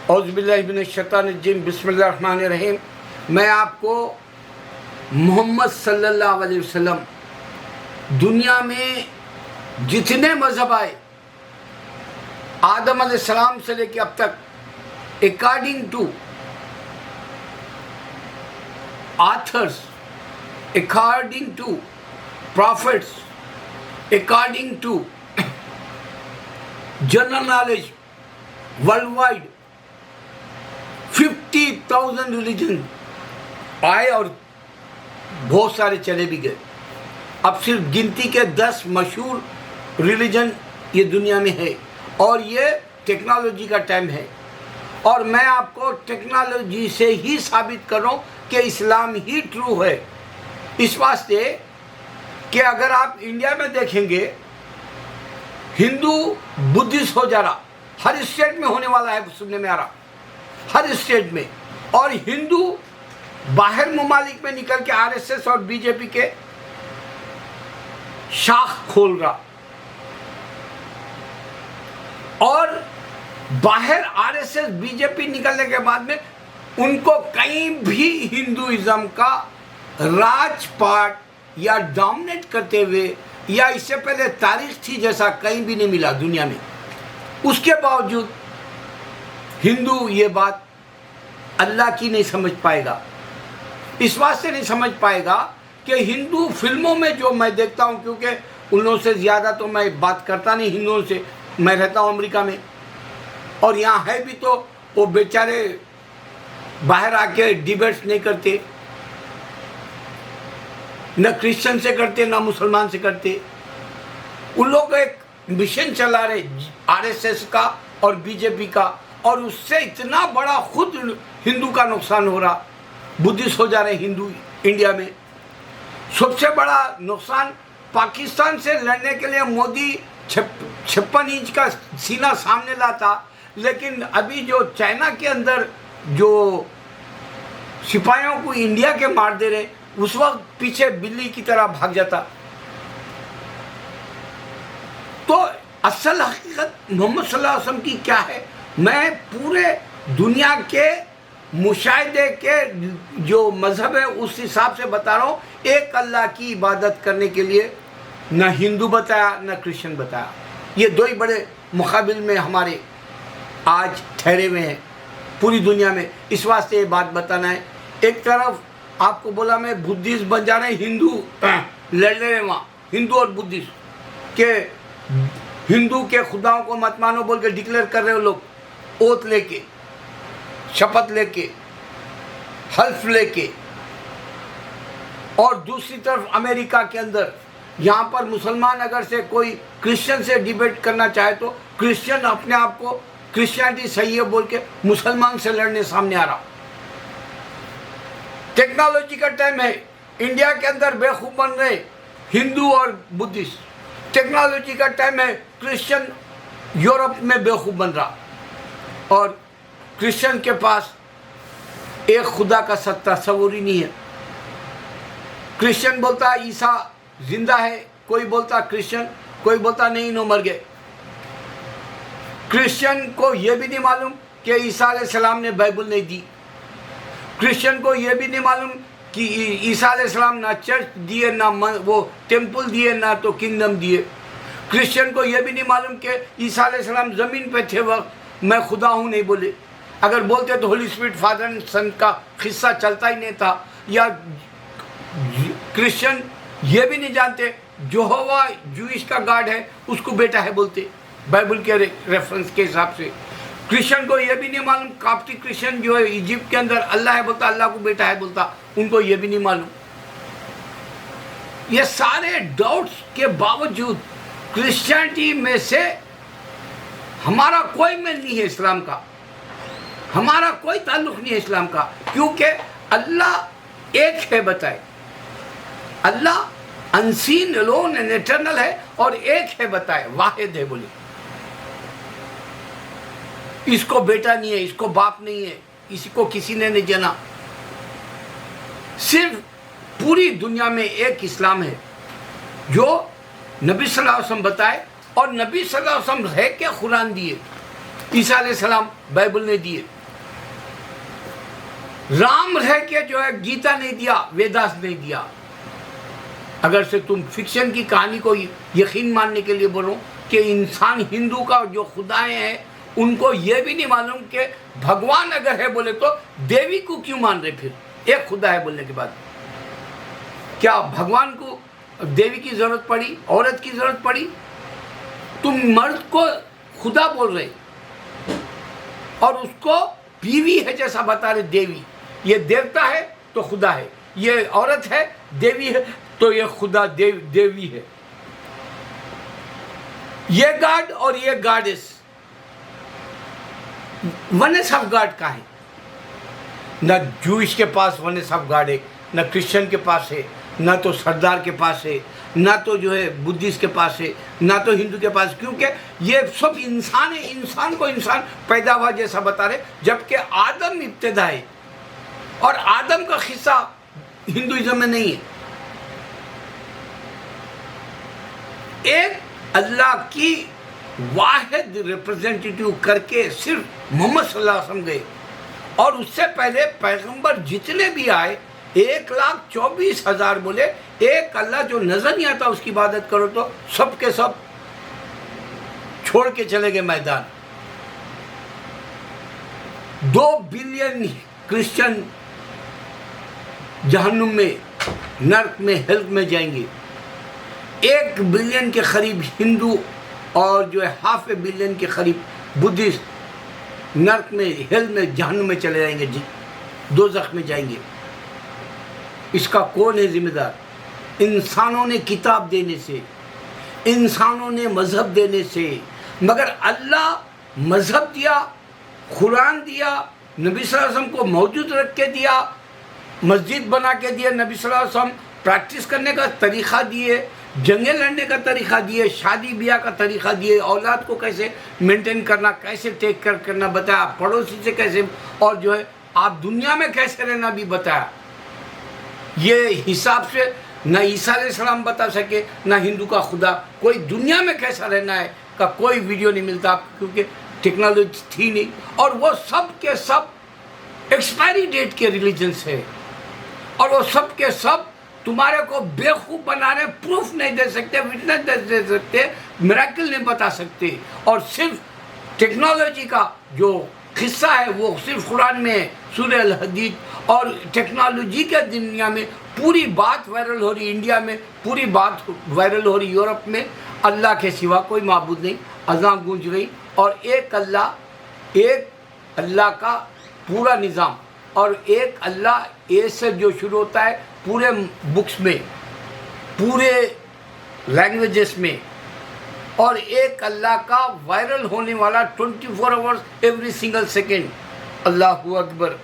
औज़ुबिल्लाहिमिनश्शैतानिर्रजीम बिस्मिल्लाहिर्रहमानिर्रहीम। मैं आपको मोहम्मद सल्लल्लाहु अलैहि वसल्लम दुनिया में जितने मज़हब आए आदम अलैहिस्सलाम से लेकर अब तक, according to authors, according to profits, according to general knowledge world wide 50,000 religion आए और बहुत सारे चले भी गए। अब सिर्फ गिनती के 10 मशहूर रिलीजन ये दुनिया में है और ये टेक्नोलॉजी का टाइम है। और मैं आपको टेक्नोलॉजी से ही साबित कर रहा हूँ कि इस्लाम ही ट्रू है। इस वास्ते कि अगर आप इंडिया में देखेंगे, हिंदू बुद्धिस्ट हो जा रहा, हर स्टेट में होने वाला है, सुनने में आ रहा हर स्टेट में। और हिंदू बाहर ममालिक में निकल के आरएसएस और बीजेपी के शाख खोल रहा, और बाहर आरएसएस बीजेपी निकलने के बाद में उनको कहीं भी हिंदुइज्म का राजपाट या डोमिनेट करते हुए या इससे पहले तारीख थी जैसा कहीं भी नहीं मिला दुनिया में। उसके बावजूद हिंदू ये बात अल्लाह की नहीं समझ पाएगा। इस बात से नहीं समझ पाएगा कि हिंदू फिल्मों में जो मैं देखता हूँ, क्योंकि उन लोगों से ज़्यादा तो मैं बात करता नहीं हिंदुओं से, मैं रहता हूँ अमेरिका में, और यहाँ है भी तो वो बेचारे बाहर आके डिबेट्स नहीं करते, न क्रिश्चियन से करते न मुसलमान से करते। उन लोग एक मिशन चला रहे आरएसएस का और बीजेपी का, और उससे इतना बड़ा खुद हिंदू का नुकसान हो रहा, बुद्धिस्ट हो जा रहे हिंदू इंडिया में। सबसे बड़ा नुकसान पाकिस्तान से लड़ने के लिए मोदी 56 इंच का सीना सामने लाता, लेकिन अभी जो चाइना के अंदर जो सिपाहियों को इंडिया के मार दे रहे, उस वक्त पीछे बिल्ली की तरह भाग जाता। तो असल हकीकत मोहम्मद सल्लल्लाहु अलैहि वसल्लम की क्या है, मैं पूरे दुनिया के मुशाहिदे के जो मज़हब है उस हिसाब से बता रहा हूँ। एक अल्लाह की इबादत करने के लिए न हिंदू बताया न क्रिश्चियन बताया, ये दो ही बड़े मुकाबिल में हमारे आज ठहरे हुए हैं पूरी दुनिया में। इस वास्ते ये बात बताना है। एक तरफ आपको बोला मैं बुद्धिस्ट बन जा रहे, हिंदू लड़ रहे हैं वहाँ, हिंदू और बुद्धिस्ट के, हिंदू के खुदाओं को मत मानो बोल के डिक्लेयर कर रहे हो लोग, ओथ लेके, शपथ लेके, हल्फ लेके। और दूसरी तरफ अमेरिका के अंदर यहाँ पर मुसलमान अगर से कोई क्रिश्चियन से डिबेट करना चाहे तो क्रिश्चियन अपने आप को क्रिश्चियनिटी सही है बोल के मुसलमान से लड़ने सामने आ रहा। टेक्नोलॉजी का टाइम है, इंडिया के अंदर बेवकूफ़ बन रहे हिंदू और बुद्धिस्ट। टेक्नोलॉजी का टाइम है, क्रिश्चियन यूरोप में बेवकूफ़ बन रहा, और क्रिश्चियन के पास एक खुदा का सत्ता तस्वुर ही नहीं है। क्रिश्चियन बोलता ईसा जिंदा है, कोई बोलता क्रिश्चियन, कोई बोलता नहीं नो मर गए। क्रिश्चियन को यह भी नहीं मालूम कि ईसा अलैहिस्सलाम ने बाइबल नहीं दी। क्रिश्चियन को यह भी नहीं मालूम कि ईसा अलैहिस्सलाम ना चर्च दिए, ना वो टेम्पल दिए, ना तो किंगडम दिए। क्रिश्चियन को यह भी नहीं मालूम कि ईसा अलैहिस्सलाम ज़मीन पे थे वक्त मैं खुदा हूँ नहीं बोले। अगर बोलते तो होली स्पिरिट फादर एंड सन का किस्सा चलता ही नहीं था। या क्रिश्चियन ये भी नहीं जानते यहोवा जूइश का गॉड है, उसको बेटा है बोलते बाइबल के रेफरेंस के हिसाब से। क्रिश्चियन को ये भी नहीं मालूम, काप्टिक क्रिश्चियन जो है इजिप्ट के अंदर अल्लाह है बोलता, अल्लाह को बेटा है बोलता, उनको ये भी नहीं मालूम। ये सारे डाउट्स के बावजूद क्रिश्चियनिटी में से हमारा कोई मेल नहीं है इस्लाम का, हमारा कोई ताल्लुक नहीं है इस्लाम का, क्योंकि अल्लाह एक है बताए। अल्लाह अनसीन, अलोन एंड इटर्नल है, और एक है बताए, वाहिद है बोले। इसको बेटा नहीं है, इसको बाप नहीं है, इसको किसी ने नहीं जाना। सिर्फ पूरी दुनिया में एक इस्लाम है जो नबी सल्लल्लाहु अलैहि वसल्लम बताए, और नबी सल्लल्लाहु अलैहि वसल्लम है क्या कुरान दिए। ईसा अलैहिस्सलाम बाइबल ने दिए, राम रह के जो है गीता नहीं दिया, वेदास नहीं दिया। अगर से तुम फिक्शन की कहानी को यकीन मानने के लिए बोलो कि इंसान हिंदू का जो खुदाएं हैं उनको ये भी नहीं मालूम कि भगवान अगर है बोले तो देवी को क्यों मान रहे, फिर एक खुदा है बोलने के बाद क्या भगवान को देवी की जरूरत पड़ी, औरत की जरूरत पड़ी? तुम मर्द को खुदा बोल रहे और उसको बीवी है जैसा बता रहे देवी। ये देवता है तो खुदा है, ये औरत है देवी है तो ये खुदा देवी है। ये गॉड और ये गॉडेस वनेस ऑफ गॉड का है। न जूइश के पास वनेस ऑफ गॉड है, न क्रिश्चियन के पास है, न तो सरदार के पास है, ना तो जो है बुद्धिस्ट के पास है, ना तो हिंदू के पास, क्योंकि ये सब इंसान है। इंसान को इंसान पैदा हुआ जैसा बता रहे, जबकि आदम इब्तिदा है और आदम का हिस्सा हिंदुइज्म में नहीं है। एक अल्लाह की वाहिद रिप्रेजेंटेटिव करके सिर्फ मोहम्मद सल्लल्लाहु अलैहि वसल्लम गए, और उससे पहले पैगंबर जितने भी आए 1,24,000 बोले। एक अल्लाह जो नजर नहीं आता उसकी इबादत करो तो सब के सब छोड़ के चले गए मैदान। 2 बिलियन क्रिश्चियन जहन्नुम में, नर्क में, हेल्थ में जाएंगे। 1 बिलियन के करीब हिंदू और जो है 0.5 बिलियन के करीब बुद्धिस्ट नर्क में, हेल्थ में, जहन्नुम में चले जाएंगे, दोज़ख में जाएंगे। इसका कौन है जिम्मेदार? इंसानों ने किताब देने से, इंसानों ने मजहब देने से। मगर अल्लाह मजहब दिया, कुरान दिया, नबी सल्लल्लाहु अलैहि वसल्लम को मौजूद रख के दिया, मस्जिद बना के दिया, नबी सल्लल्लाहु अलैहि वसल्लम प्रैक्टिस करने का तरीक़ा दिए, जंगें लड़ने का तरीक़ा दिए, शादी ब्याह का तरीक़ा दिए, औलाद को कैसे मेंटेन करना, कैसे टेक केयर करना बताया, पड़ोसी से कैसे, और जो है आप दुनिया में कैसे रहना भी बताया। ये हिसाब से न ईसा अलैहिस्सलाम बता सके, न हिंदू का खुदा, कोई दुनिया में कैसा रहना है का कोई वीडियो नहीं मिलता, क्योंकि टेक्नोलॉजी थी नहीं। और वो सब के सब एक्सपायरी डेट के रिलीजन्स है, और वो सब के सब तुम्हारे को बेवकूफ़ बना रहे, प्रूफ नहीं दे सकते, विटनेस नहीं दे सकते, मिरेकल नहीं बता सकते, और सिर्फ टेक्नोलॉजी का जो हिस्सा है वो सिर्फ कुरान में है, सूरह अल हदीद। और टेक्नोलॉजी के दुनिया में पूरी बात वायरल हो रही, इंडिया में पूरी बात वायरल हो रही, यूरोप में अल्लाह के सिवा कोई माबूद नहीं, अज़ान गूंज रही, और एक अल्लाह का पूरा निज़ाम, और एक अल्लाह ए से जो शुरू होता है पूरे बुक्स में, पूरे लैंग्वेजेस में, और एक अल्लाह का वायरल होने वाला 24 hours every single second. Allahu Akbar.